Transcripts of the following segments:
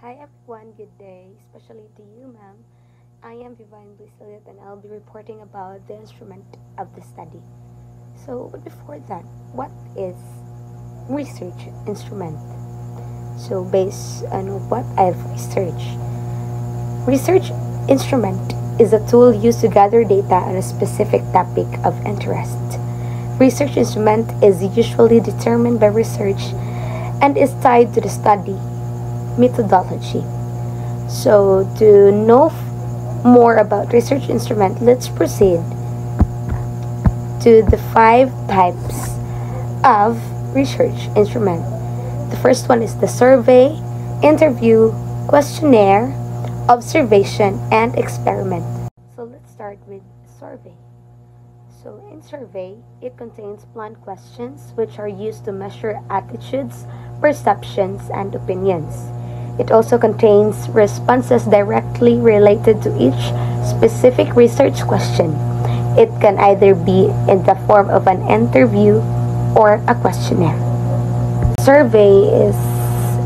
Hi everyone, good day, especially to you, ma'am. I am Divine Blisiliot and I'll be reporting about the instrument of the study. But before that, what is research instrument? So, based on what I've research instrument is a tool used to gather data on a specific topic of interest. Research instrument is usually determined by research and is tied to the study methodology. So, to know more about research instrument, let's proceed to the 5 types of research instrument. The first one is the survey, interview, questionnaire, observation, and experiment. So let's start with survey. So in survey, it contains blunt questions which are used to measure attitudes, perceptions, and opinions. It also contains responses directly related to each specific research question. It can either be in the form of an interview or a questionnaire. Survey is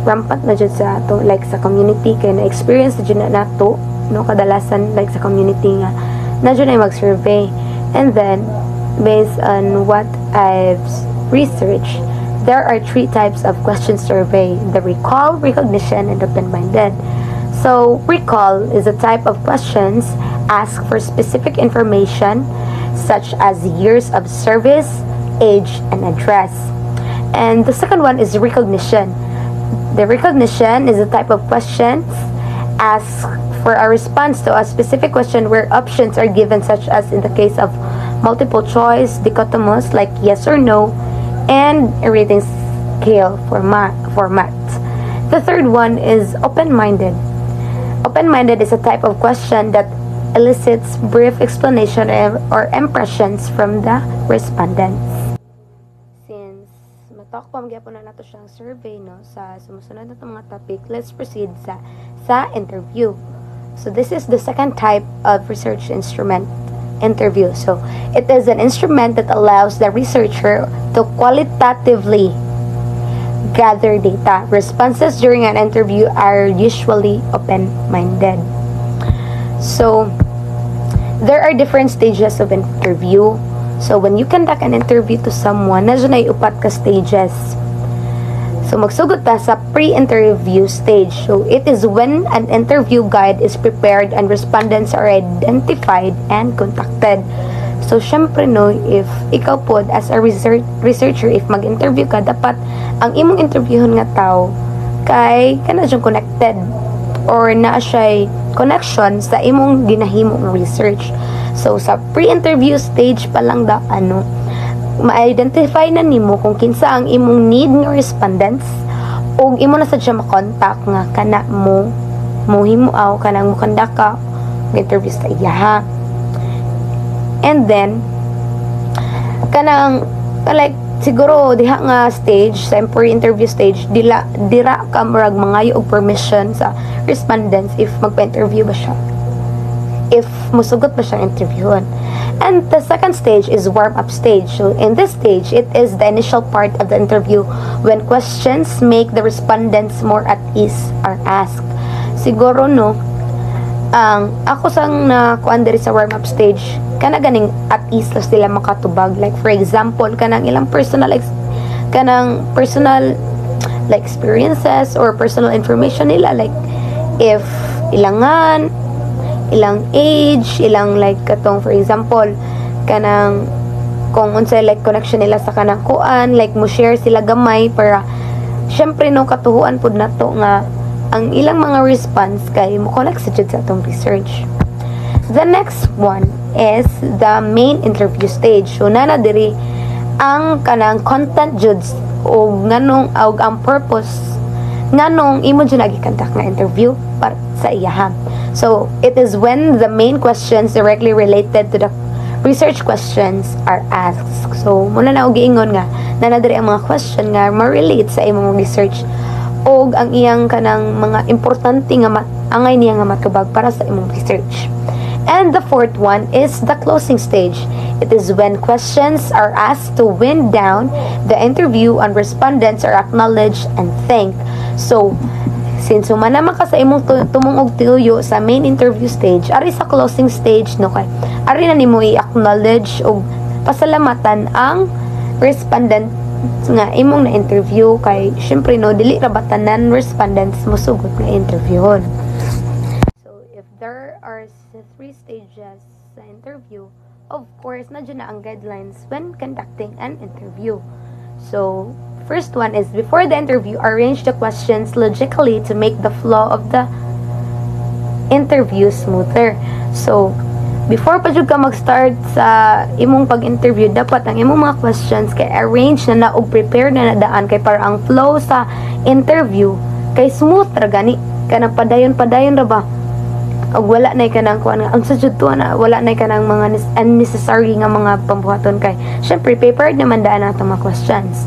rampant na dyan sa ato, like sa community, kaya na-experience na dyan na nato, no, kadalasan, like sa community nga, na dyan ay mag-survey. And then, based on what I've researched, there are 3 types of question survey: the recall, recognition, and open-minded. So, recall is a type of questions asked for specific information such as years of service, age, and address. And the second one is recognition. The recognition is a type of questions asked for a response to a specific question where options are given, such as in the case of multiple choice, dichotomous like yes or no, and a rating scale format. The third one is open-minded. Open-minded is a type of question that elicits brief explanation or impressions from the respondents. Since matalk pa magyapon na nato siyang survey, no, sa sumusunod na mga topic, let's proceed sa interview. So this is the second type of research instrument, interview. So it is an instrument that allows the researcher to qualitatively gather data. Responses during an interview are usually open-minded. So there are different stages of interview. So when you conduct an interview to someone, nandiyan ay upat ka stages. So magsugod ta sa pre-interview stage. So it is when an interview guide is prepared and respondents are identified and contacted. So syempre no, if ikaw pod as a researcher, if mag-interview ka, dapat ang imong interviewon nga tao kay kana jung connected or naa siya connection sa imong ginahimo nga research. So sa pre-interview stage pa lang ma-identify na nimo kung kinsa ang imong need nga respondents ug imo na sad siya makontak nga kana mo himuaw kanang mo conduct ka interview sa iya. And then kanang like siguro diha nga stage sa pre-interview stage dira ka murag mangayo og permission sa respondents if magpa-interview ba siya, if musugot ba siyang interviewon. And the second stage is warm-up stage. So in this stage, it is the initial part of the interview when questions make the respondents more at ease are asked. Siguro no, ang ako sang nakuan diri sa warm-up stage, kana ganing at ease lang sila makatubag. Like for example, kanang ilang personal experiences or personal information nila, like if ilangan, ilang age, ilang like katong for example kanang kung unsay like connection nila sa kanang kuan, like mo share sila gamay para syempre no katuhuan pud nato nga ang ilang mga response kay mo connect sa jud sa atong research. The next one is the main interview stage. So nana diri ang kanang content jud o nganong ang purpose nganong imo jud nagi-conduct nga interview para sa iyaha. So it is when the main questions directly related to the research questions are asked. So muna na og giingon nga nanadiri ang mga question nga ma-relate sa imong research og ang iyang kanang mga importante nga angay niya nga matubag para sa imong research. And the fourth one is the closing stage. It is when questions are asked to wind down the interview and respondents are acknowledged and thanked. So Since humana man ka sa imong tumong og tuyo sa main interview stage, ari sa closing stage no kay ari na nimo i-acknowledge og pasalamatan ang respondent nga imong na-interview kay syempre no dili ra batanan respondents mo sugod nga interviewon. So if there are 3 stages sa interview, of course na dyan na ang guidelines when conducting an interview. So first one is, before the interview, arrange the questions logically to make the flow of the interview smoother. So, before pa jud ka mag-start sa imong pag-interview, dapat ang imong mga questions kay arrange na og prepare na nadaan kay para ang flow sa interview kay smooth ra gani, kanang padayon-padayon ra ba. Og wala na kanang kuan nga ang sujud to na wala na kanang mga unnecessary nga mga pambuhaton kay syempre prepared naman daan ang mga questions.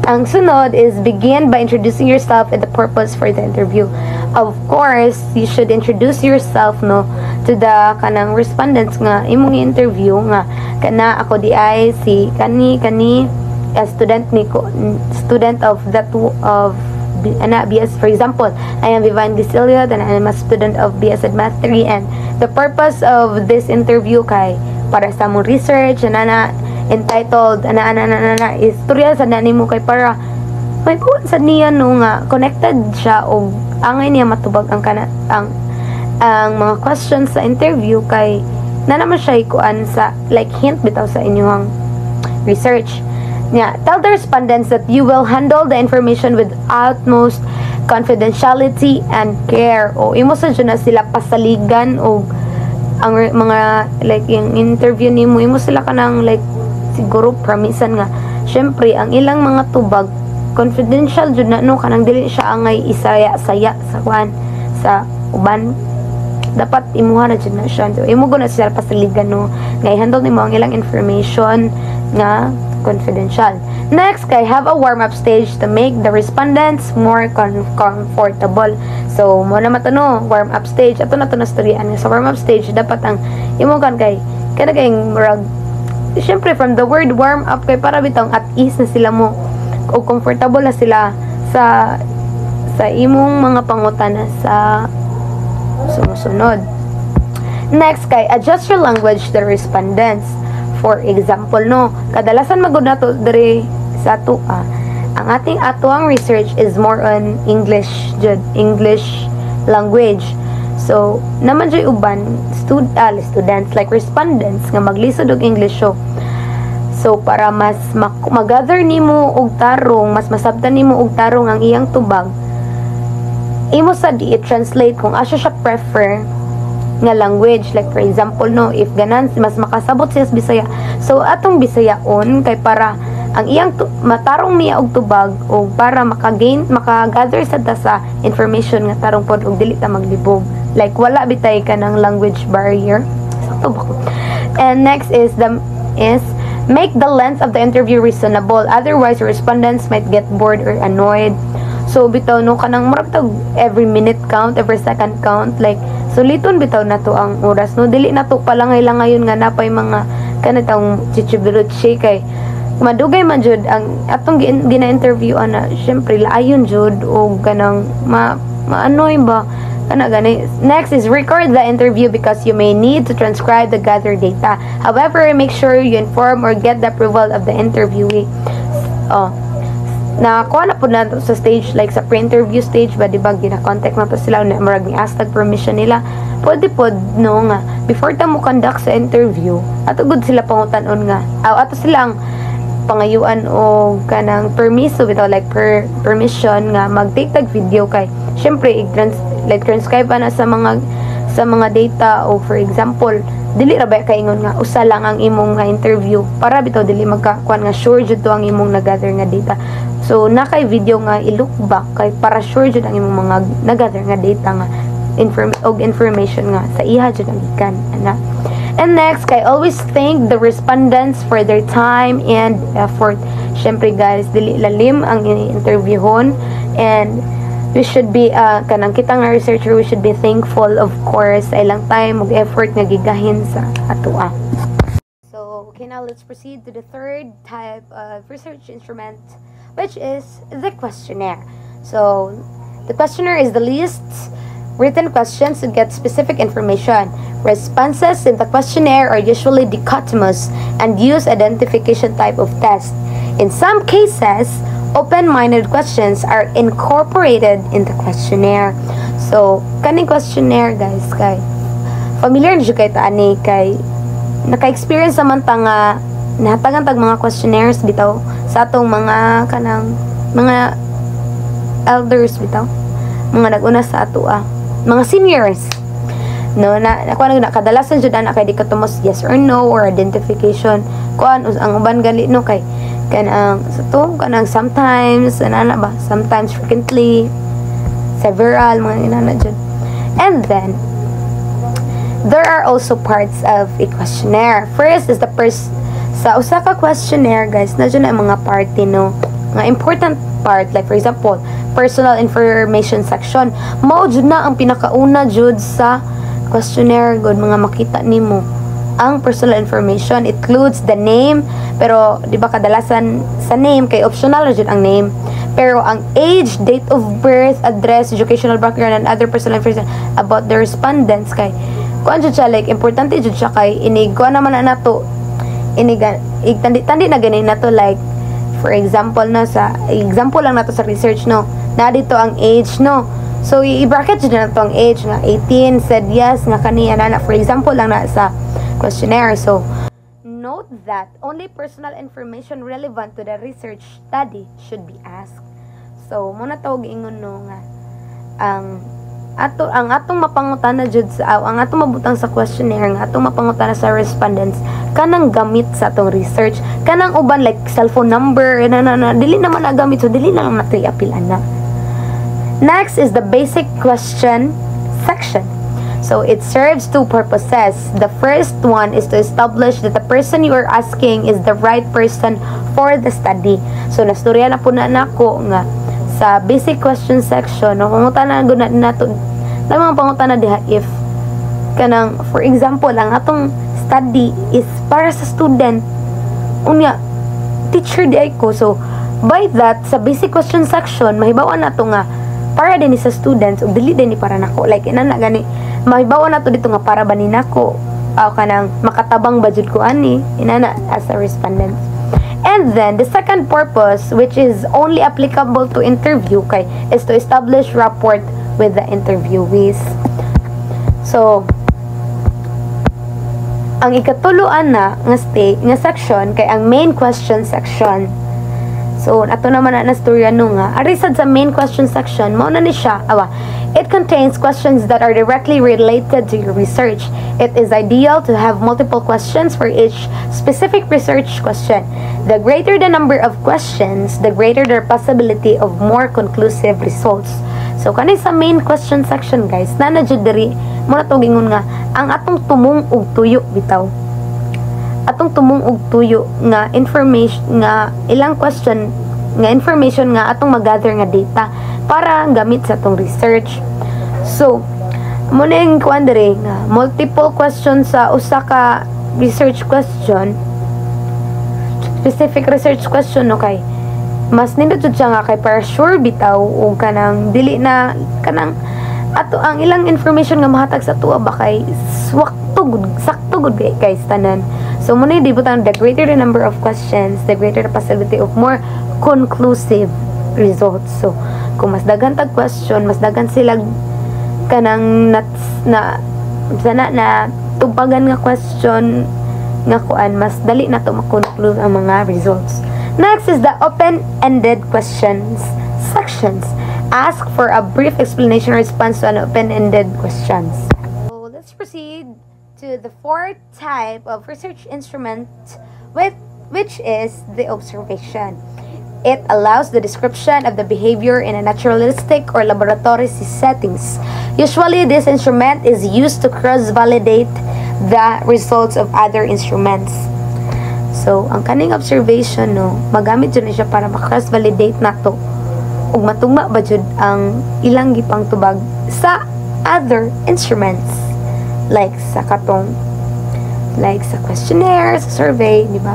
Ang sunod is begin by introducing yourself and the purpose for the interview. Of course, you should introduce yourself no to the kanang respondents nga imong interview nga kana ako di ay si kani student of that of BS, for example, I am Vivian Gisilio, then I am a student of BS Math 3, and the purpose of this interview kay para sa mong research na entitled istorya sa nani mo kay para may buwan sa niya no nga connected siya o angay niya matubag ang mga questions sa interview kay na naman siya ikuan sa like hint bitaw sa inyong research. Yeah, tell the respondents that you will handle the information with utmost confidentiality and care. O imo sa na sila pasaligan o ang mga like yung interview nimo imo sila kanang like siguro promisan nga syempre ang ilang mga tubag confidential jud na no kanang dili siya angay isaya-saya sa kwan sa uban, dapat imuha na jud na siya imo guna sila pasaligan no nga i-handle nimo ang ilang information nga confidential. Next, kay have a warm-up stage to make the respondents more comfortable. So, mo na matano, warm-up stage. Ato na to na storyan. Sa warm-up stage, dapat ang imo kan kay kanagayng murag syempre from the word warm-up kay para bitong at ease na sila mo o comfortable na sila sa imong mga pangutana sa sumusunod. Next, kay adjust your language to the respondents. For example, no, kadalasan magud nato diri sa ato ang atuang research is more on English language. So, naman jay uban students like respondents nga maglisod og English so para mas magather nimo og tarong, mas masabtan nimo og tarong ang iyang tubag, imo sa i-translate kung asa siya prefer nga language, like for example no if ganan mas makasabot siya sa Bisaya, so atong Bisayaon kay para ang iyang matarong niya og tubag o para makagather sa information nga tarong pod og dili ta maglibog, like wala bitay ka ng language barrier. Sakto ba ko? And next is make the length of the interview reasonable, otherwise your respondents might get bored or annoyed. So bitaw no kanang murag tag every minute count, every second count, like suliton bitaw na to ang oras no, dili na to palangay-langayon nga napay mga kanatang chichibiruchi kay madugay man jud ang atong gina-interview ana, syempre laayon jud o ganang maanoy ba kana gani. Next is record the interview because you may need to transcribe the gathered data. However, make sure you inform or get the approval of the interviewee. Na kuha na po na sa stage like sa pre-interview stage ba, diba gina-contact na to sila na marag ni ask permission nila, pwede pod no nga before ta mo conduct sa interview ato good sila pangutanon nga ato silang pangayuan o kanang permiso bitaw like permission nga mag-take tag video kay syempre transcribe na sa mga data o for example dili ra ba kaingon nga usa lang ang imong nga interview para bitaw dili magkakuan nga sure jud to ang imong nagather nga data. So nakay video nga i-look back kay para sure jud ang imong mga nagather nga data nga information nga sa iha jud ang ikan ana. And next, kay always thank the respondents for their time and effort. Syempre guys, dili lalim ang interviewon and we should be kanang kita nga researcher, we should be thankful of course sa ilang time ug effort nga gigahin sa atoa. So okay, now let's proceed to the third type of research instrument, which is the questionnaire. So The questionnaire is the least written questions to get specific information. Responses in the questionnaire are usually dichotomous and use identification type of test. In some cases, open-minded questions are incorporated in the questionnaire. So, kaning questionnaire guys, kay familiar na siya kay taani, kay naka-experience naman ta nga nahatagan tag mga questionnaires bitaw sa atong mga kanang mga elders bitaw, mga nag-una sa ato mga seniors. No, kuan na kadalasan jud ana kay dichotomous yes or no or identification. Kuan ang uban gali no kay kanang sa to kanang sometimes ana ba, sometimes, frequently, several, mga inana jud. And then there are also parts of a questionnaire. First is sa usa ka questionnaire guys, na dyan ang mga party no, mga important part, like for example personal information section. Mao jud na ang pinakauna jud sa questionnaire good, mga makita nimo ang personal information. It includes the name, pero di ba kadalasan sa name kay optional jud ang name, pero ang age, date of birth, address, educational background, and other personal information about the respondents kay kuan jud siya, like importante jud siya kay inig kuan naman na nato tandi na ganin nato, like for example na sa example lang nato sa research no, na dito ang age no, so i-bracket jud na nato ang age nga 18 said yes nga kaniya na for example lang na sa questionnaire. So note that only personal information relevant to the research study should be asked. So muna tawag ingon no nga ang atong mapangutana jud sa ang atong mabutang sa questionnaire nga atong mapangutana sa respondents kanang gamit sa atong research, kanang uban like cellphone number dili naman na gamit, so dili na lang nato i-appealan na. Next is the basic question section. So it serves two purposes. The first one is to establish that the person you are asking is the right person for the study. So nastorya na po na nako nga sa basic question section no, pangutana gud nato lamang pangutana diha if kanang for example ang atong study is para sa student unya teacher di ay ko, so by that sa basic question section mahibawan nato nga para din sa students o dili din ni para nako, like inana gani mahibawan nato dito nga para ba ni nako kanang makatabang budget ko ani inana as a respondent. And then the second purpose, which is only applicable to interview kay, is to establish rapport with the interviewees. So ang ikatuluan na nga section kay ang main question section. So ato naman na storya no nga ari sad sa main question section mao na ni siya it contains questions that are directly related to your research. It is ideal to have multiple questions for each specific research question. The greater the number of questions, the greater the possibility of more conclusive results. So kani sa main question section guys, na jud diri mo na to gingon nga ang atong tumong og tuyo bitaw. Atong tumong og tuyo nga information nga ilang question nga information nga atong mag-gather nga data para gamit sa atong research. So mo na yung kuan diri nga multiple questions sa usa ka research question, specific research question no, kay mas nindot jud siya nga kay para sure bitaw o kanang dili na kanang ato ang ilang information nga mahatag sa tuwa ba kay sakto gud kay tanan. So muna di butang the greater the number of questions, the greater the possibility of more conclusive results. So kung mas daghan tag question, mas daghan sila kanang sana na tubagan nga question nga kuan, mas dali na to ma-conclude ang mga results. Next is the open-ended questions sections. Ask for a brief explanation or response to an open-ended questions. So let's proceed to the fourth type of research instrument, which is the observation. It allows the description of the behavior in a naturalistic or laboratory settings. Usually, this instrument is used to cross-validate the results of other instruments. So, ang kaning observation, no, magamit dyan siya para makross-validate nato ug matugma ba jud ang ilang gipang tubag sa other instruments, like sa katong sa questionnaire, sa survey, di ba?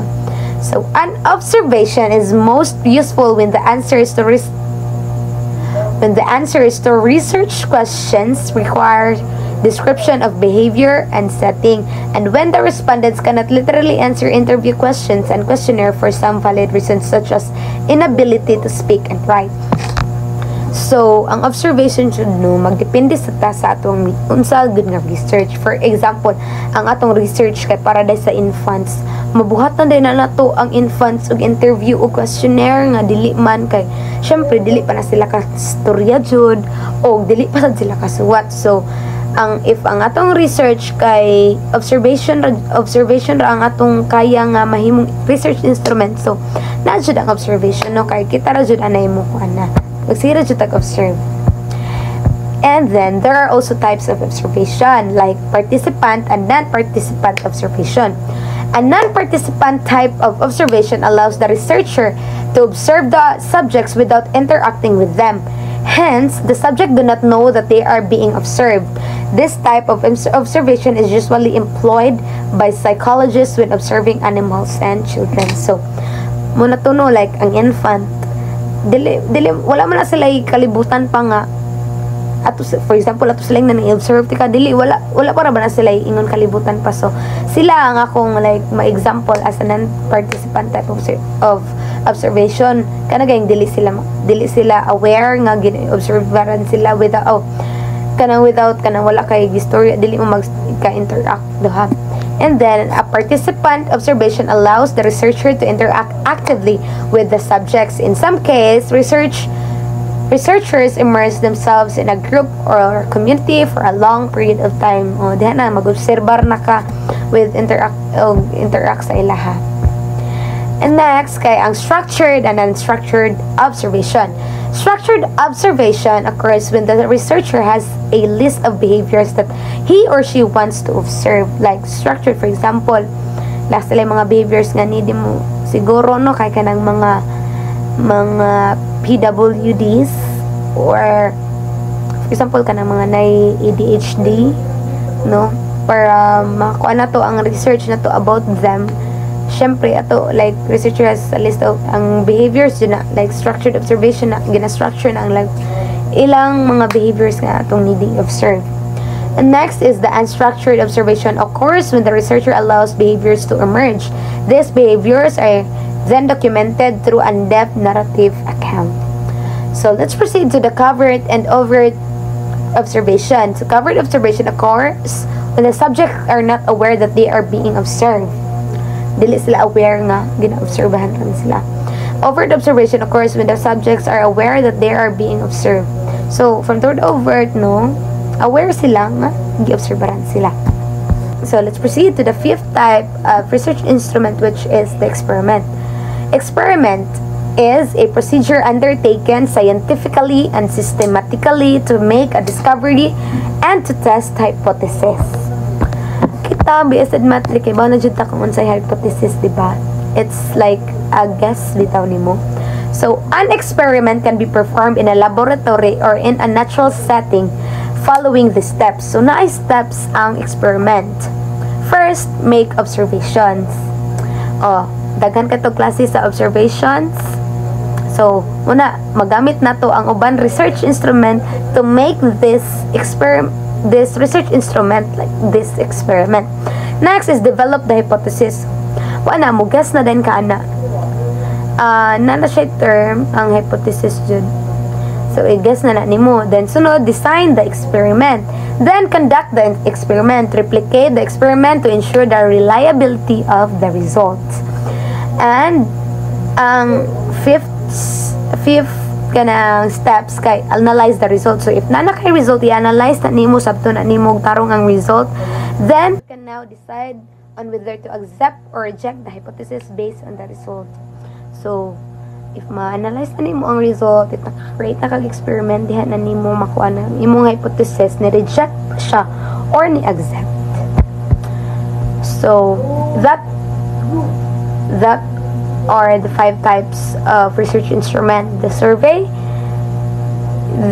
So an observation is most useful when the answer is to When the answers to research questions require description of behavior and setting, and when the respondents cannot literally answer interview questions and questionnaire for some valid reasons such as inability to speak and write. So, ang observation should magdepende sa atong unsa gud nga research. For example, ang atong research kay para sa infants, mabuhatan din na nato ang infants og interview o questionnaire nga dili man kay syempre dili pa na sila ka storya jud o dili pa sad sila kasuwat. So, if ang atong research kay observation ra ang atong kaya nga mahimong research instrument, so na jud ang observation no, kay kita ra jud anay mo kuana magsira jud tag-observe. And then there are also types of observation like participant and non-participant observation. A non-participant type of observation allows the researcher to observe the subjects without interacting with them. Hence, the subject do not know that they are being observed. This type of observation is usually employed by psychologists when observing animals and children. So, muna to no, like ang infant, dili wala man na sila kalibutan pa nga ato, for example ato sila na observe tika dili wala para ba na sila ingon kalibutan pa. So sila ang akong like ma-example as a non-participant type of observation kana gayeng dili sila aware nga gin-observeran sila without wala kay istorya, dili mo magka-interact duha. And then, a participant observation allows the researcher to interact actively with the subjects. In some cases, researchers immerse themselves in a group or community for a long period of time. O, diyan na, mag-obserbar na ka with interact sa ilaha. And next, kay ang structured and unstructured observation. Structured observation occurs when the researcher has a list of behaviors that he or she wants to observe. Like structured, for example, last sila mga behaviors nga need mo siguro no kay kanang mga PWDs or for example kanang mga nay ADHD no, para makuha na to ang research na to about them. Syempre ato like researcher has a list of ang behaviors yun na like structured observation na gina-structure na ang like ilang mga behaviors nga atong needing observe. And next is the unstructured observation occurs when the researcher allows behaviors to emerge. These behaviors are then documented through in-depth narrative account. So let's proceed to the covert and overt observation. So covert observation occurs when the subjects are not aware that they are being observed. Dili sila aware nga gina-obserbahan lang sila. Overt observation occurs when the subjects are aware that they are being observed. So from toward overt no, aware sila nga gi-obserbahan sila. So let's proceed to the fifth type of research instrument, which is the experiment. Experiment is a procedure undertaken scientifically and systematically to make a discovery and to test hypothesis. Kita BSed Matric kay ba na jud ta kung unsay hypothesis, di ba? It's like a guess bitaw nimo. So an experiment can be performed in a laboratory or in a natural setting following the steps. So naay steps ang experiment. First, make observations. Daghan katong klase sa observations. So una, magamit nato ang uban research instrument to make this research instrument like this experiment. Next is develop the hypothesis. Wala mo guess na din ka ana. Na siya term ang hypothesis jud. So i-guess na nimo. Then sunod, design the experiment. Then conduct the experiment. Replicate the experiment to ensure the reliability of the results. And ang fifth kanang steps kay analyze the result. So if nana kay result, i-analyze na nimo sabto na nimo tarong ang result, then you can now decide on whether to accept or reject the hypothesis based on the result. So if ma-analyze na nimo ang result, it create na kag experiment diha na nimo makuha na imong hypothesis ni reject siya or ni accept. So that are the 5 types of research instrument: the survey,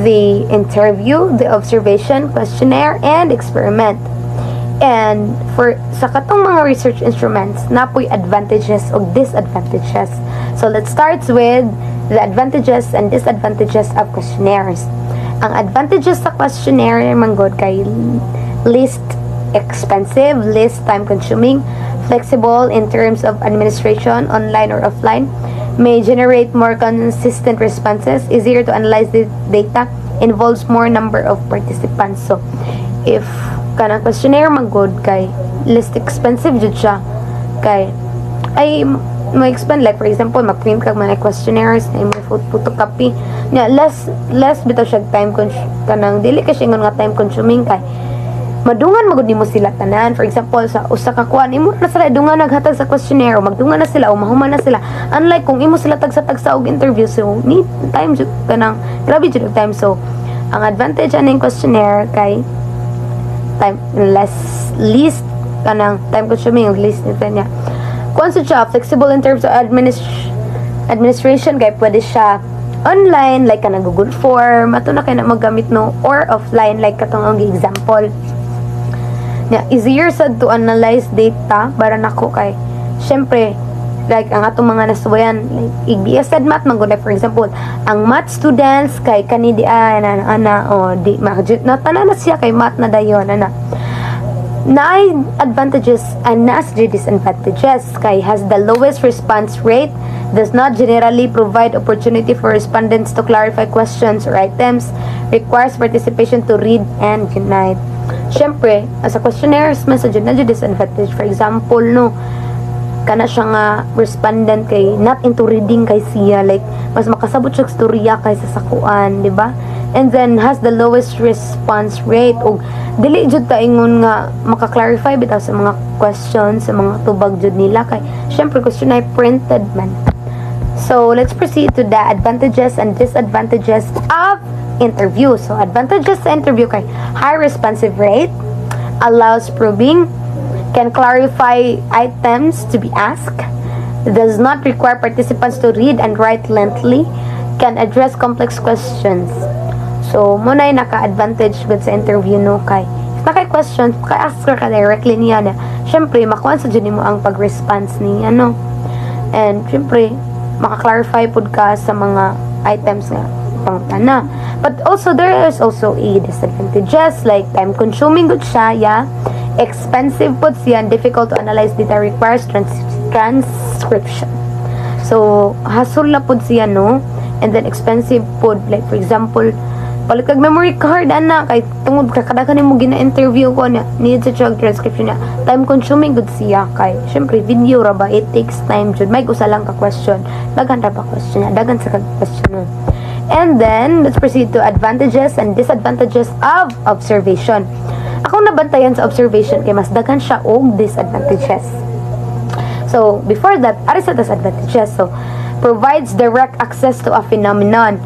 the interview, the observation, questionnaire, and experiment. And for sa katong mga research instruments, napoy advantages o disadvantages. So let's start with The advantages and disadvantages of questionnaires. Ang advantages sa questionnaire manggod kay least expensive, least time consuming, flexible in terms of administration, online or offline, may generate more consistent responses, easier to analyze the data, involves more number of participants. So if kanang questionnaire manggod kay least expensive jud siya, kay ay ma-expand, like for example mag-print kag mga questionnaires ay mo photocopy nya, less bitaw siya time kanang dili kasi ingon nga time consuming, kay madungan magud nimo sila tanan. For example sa usa ka kuan imo na sila dungan naghatag sa questionnaire, magdungan na sila o mahuman na sila, unlike kung imo sila tagsa-tagsa og interview, so need time jud kanang grabe jud time. So ang advantage aning questionnaire kay time least kanang time consuming og least nito niya. Kung siya flexible in terms of administration, kay pwede siya online like kanang Google Form, ato na kay na magamit no, or offline like katong ang example. Yeah, easier sad to analyze data para nako kay syempre like ang atong mga nasubayan like EBS sad math man like for example ang math students kay kani di di na tanan na siya kay math na dayon na advantages and nas disadvantages. Kay has the lowest response rate, does not generally provide opportunity for respondents to clarify questions or items, requires participation to read and unite. Syempre, as a questionnaires, message na disadvantage. For example, no, kana siya nga respondent kay not into reading kay siya, like mas makasabot siya storya kaysa sa kuan, di ba? And then has the lowest response rate, og dili jud ta ingon nga maka-clarify bitaw sa mga questions, sa mga tubag jud nila, kay syempre question ay printed man. So let's proceed to the advantages and disadvantages of interview. So advantages sa interview kay high responsive rate, allows probing, can clarify items to be asked, does not require participants to read and write lengthily, can address complex questions. So muna yung naka-advantage with sa interview no, kay if naka-question, kay-ask ka directly niya na syempre makuha sa dyan mo ang pag-response niya no, and syempre maka-clarify pod ka sa mga items nga pangtana. But also there is also a disadvantages like time consuming good siya, yeah, expensive pod siya, difficult to analyze data, requires transcription. So hassle na pod siya no, and then expensive pod, like for example palit kag memory card ana, kay tungod ka kada kanimo gina-interview ko na need sa transcription na time consuming good siya, kay syempre video ra ba, it takes time jud, may usa lang ka question, daghan ra ba question na, daghan sa question no. And then let's proceed to advantages and disadvantages of observation. Akong nabantayan sa observation kay mas daghan siya og disadvantages. So before that, ari sa disadvantages. So provides direct access to a phenomenon,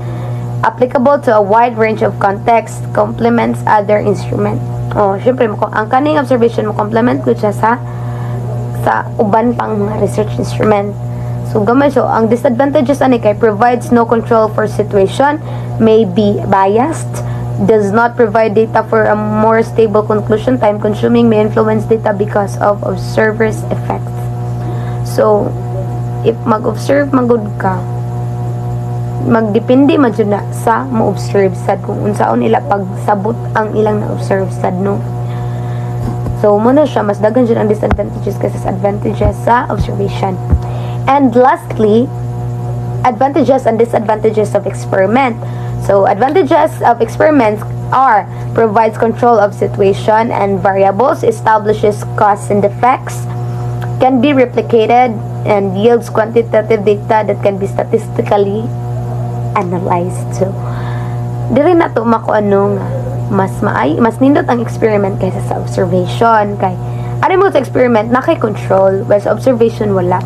applicable to a wide range of context, complements other instrument. Syempre ang kaning observation mo complement ko siya sa uban pang mga research instrument. So gamay, so ang disadvantages ani kay provides no control for situation, may be biased, does not provide data for a more stable conclusion, time consuming, may influence data because of observers effects. So if mag-observe magud ka, magdepende man jud na sa mo-observe sad kung unsaon ila pagsabot ang ilang na-observe sad no. So muna siya mas daghan jud ang disadvantages kaysa sa advantages sa observation. And lastly, advantages and disadvantages of experiment. So advantages of experiments are provides control of situation and variables, establishes cause and effects, can be replicated, and yields quantitative data that can be statistically analyzed. So dili na to mako ano nga mas nindot ang experiment kaysa sa observation, kay ano mo sa experiment na kay control, whereas observation wala.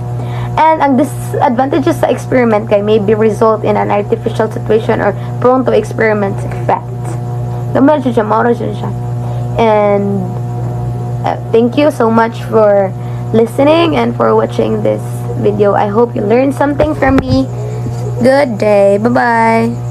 And ang disadvantages sa experiment kay maybe result in an artificial situation or prone to experiment effect. Gamay siya, maura siya. And thank you so much for listening and for watching this video. I hope you learned something from me. Good day. Bye-bye.